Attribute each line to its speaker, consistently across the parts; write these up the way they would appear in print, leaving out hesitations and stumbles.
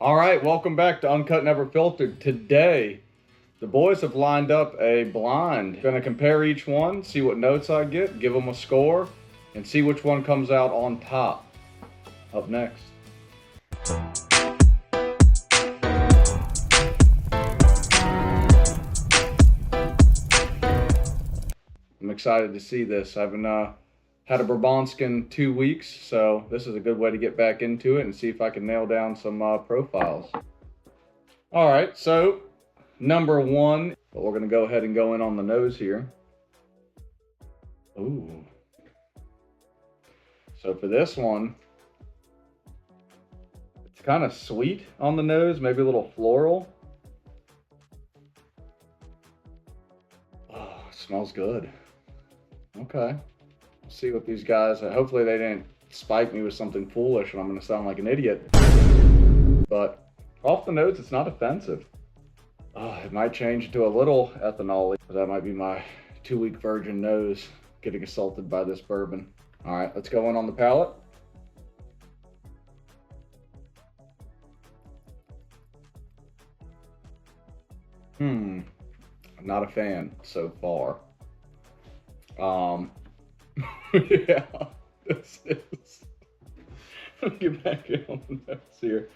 Speaker 1: All right, welcome back to Uncut Never Filtered. Today, the boys have lined up a blind. Gonna compare each one, see what notes I get, give them a score, and see which one comes out on top. Up next. I'm excited to see this. I haven't had a Bourbonsk in 2 weeks, so this is a good way to get back into it and see if I can nail down some profiles. All right, so number one, but we're gonna go ahead and go in on the nose here. Ooh. So for this one, it's kind of sweet on the nose, maybe a little floral. Oh, it smells good. Okay. We'll see what these guys, hopefully they didn't spike me with something foolish and I'm gonna sound like an idiot. But off the nose, it's not offensive. It might change to a little ethanol. That might be my 2-week virgin nose getting assaulted by this bourbon. All right, let's go in on the palate. I'm not a fan so far. Yeah, this is. Let me get back in on the notes here.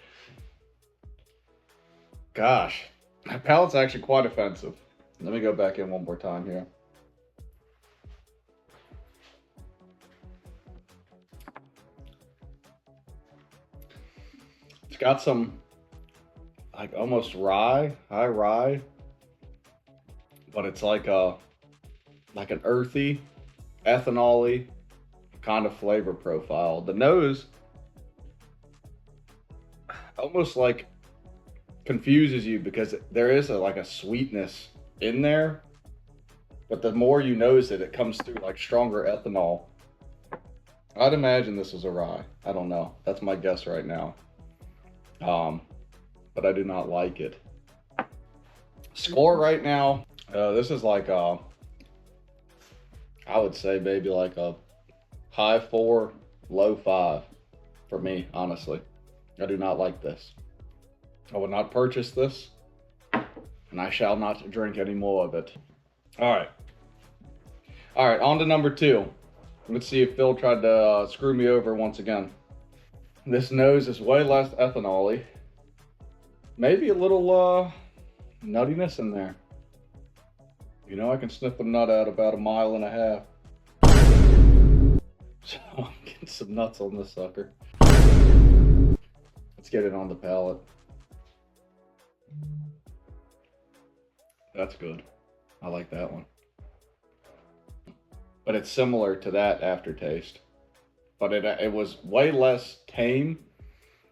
Speaker 1: Gosh, my palate's actually quite offensive. Let me go back in one more time here. It's got some, like almost rye, high-rye, but it's like an earthy, ethanol-y kind of flavor profile. The nose almost like confuses you because there is a sweetness in there, but the more you nose it, it comes through like stronger ethanol. I'd imagine this is a rye. I don't know. That's my guess right now. But I do not like it. Score right now, this is like I would say maybe like a high 4, low 5 for me, honestly. I do not like this. I will not purchase this, and I shall not drink any more of it. All right, on to number 2. Let's see if Phil tried to screw me over once again. This nose is way less ethanol-y. Maybe a little nuttiness in there. You know, I can sniff a nut out about 1.5 miles. So I'm getting some nuts on this sucker. Let's get it on the palate. That's good. I like that one. But it's similar to that aftertaste. But it was way less tame.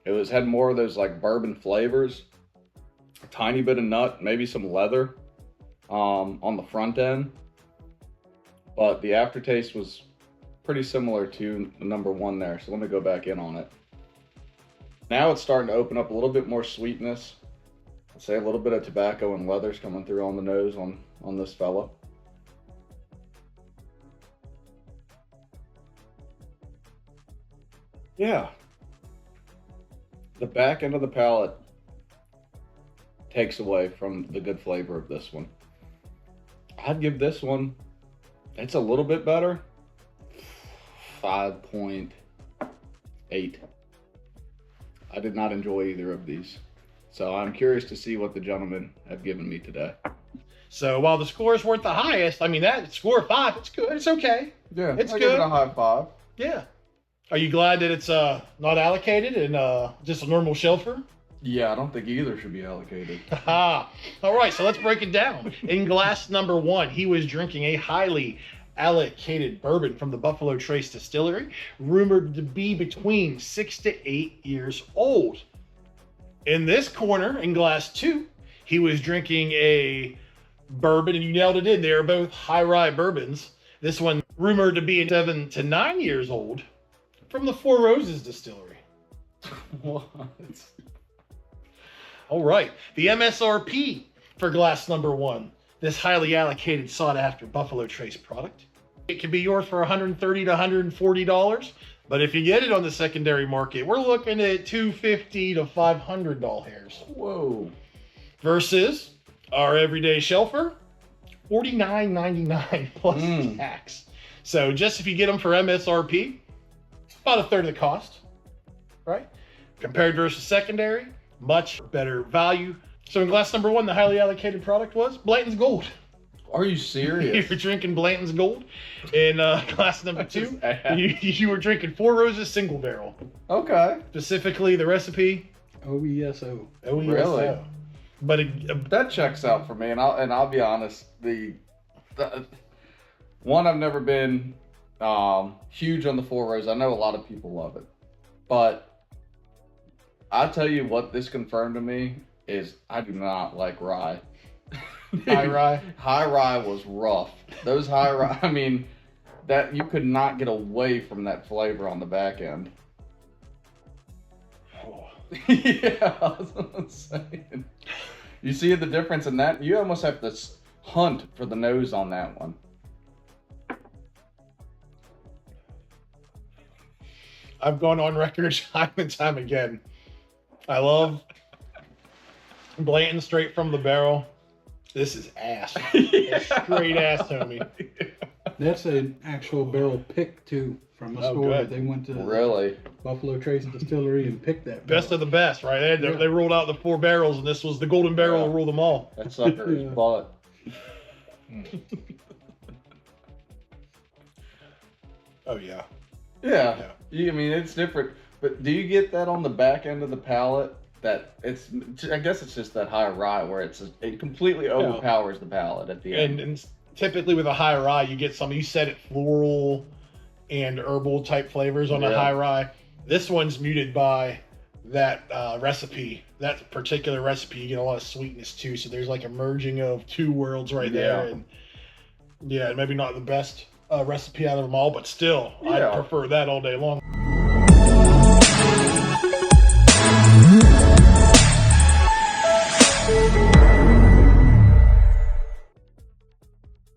Speaker 1: It had more of those like bourbon flavors. A tiny bit of nut, maybe some leather on the front end. But the aftertaste was pretty similar to the number 1 there. So let me go back in on it. Now it's starting to open up a little bit more sweetness. I'd say a little bit of tobacco and leather's coming through on the nose on this fella. Yeah. The back end of the palate takes away from the good flavor of this one. I'd give this one, it's a little bit better, 5.8. I did not enjoy either of these. So I'm curious to see what the gentlemen have given me today.
Speaker 2: So while the scores weren't the highest, I mean, that score 5, it's good. It's okay.
Speaker 1: Yeah,
Speaker 2: it's
Speaker 1: I
Speaker 2: good.
Speaker 1: give it a high 5.
Speaker 2: Yeah. Are you glad that it's not allocated and just a normal shelfer?
Speaker 1: Yeah, I don't think either should be allocated.
Speaker 2: All right, so let's break it down. In glass number 1, he was drinking a highly allocated bourbon from the Buffalo Trace Distillery, rumored to be between 6 to 8 years old. In this corner, in glass 2, he was drinking a bourbon, and you nailed it in there, both High-Rye bourbons. This one rumored to be 7 to 9 years old from the Four Roses Distillery.
Speaker 1: What?
Speaker 2: All right, the MSRP for glass number 1, this highly allocated, sought-after Buffalo Trace product. It can be yours for $130 to $140, But if you get it on the secondary market, we're looking at $250 to $500 hairs.
Speaker 1: Whoa.
Speaker 2: Versus our everyday shelfer, $49.99 plus tax. So just if you get them for MSRP, about a third of the cost, right? Compared versus secondary, much better value. So in glass number 1, the highly allocated product was Blanton's Gold.
Speaker 1: Are you serious?
Speaker 2: You're drinking Blanton's Gold. In glass number 2, you were drinking Four Roses single barrel.
Speaker 1: Okay.
Speaker 2: Specifically, the recipe
Speaker 3: OESO.
Speaker 1: Really?
Speaker 2: But
Speaker 1: that checks out for me, and I'll be honest. The one, I've never been huge on the Four Roses. I know a lot of people love it, but I tell you what, this confirmed to me is I do not like rye.
Speaker 2: High-Rye.
Speaker 1: High-Rye was rough. Those High-Rye, I mean, that you could not get away from that flavor on the back end.
Speaker 2: Oh.
Speaker 1: Yeah, that's what I'm saying. You see the difference in that? You almost have to hunt for the nose on that one.
Speaker 2: I've gone on record time and time again. I love Blanton straight from the barrel. This is ass.
Speaker 1: Yeah.
Speaker 2: Straight ass, homie.
Speaker 3: That's an actual barrel pick too from a store.
Speaker 2: Good.
Speaker 3: They went to
Speaker 1: Really?
Speaker 3: Buffalo Trace Distillery and picked that. Barrel.
Speaker 2: Best of the best, right? They rolled out the 4 barrels, and this was the golden barrel to rule them all.
Speaker 1: That sucker is butt.
Speaker 2: Oh, yeah.
Speaker 1: Yeah. I mean, it's different. But do you get that on the back end of the palate? That it's, I guess it's just that High-Rye where it completely overpowers the palate at the end.
Speaker 2: And typically with a High-Rye, you get some, you said it, floral and herbal type flavors on a High-Rye. This one's muted by that recipe, that particular recipe. You get a lot of sweetness too. So there's like a merging of 2 worlds right there. And maybe not the best recipe out of them all, but still, I prefer that all day long.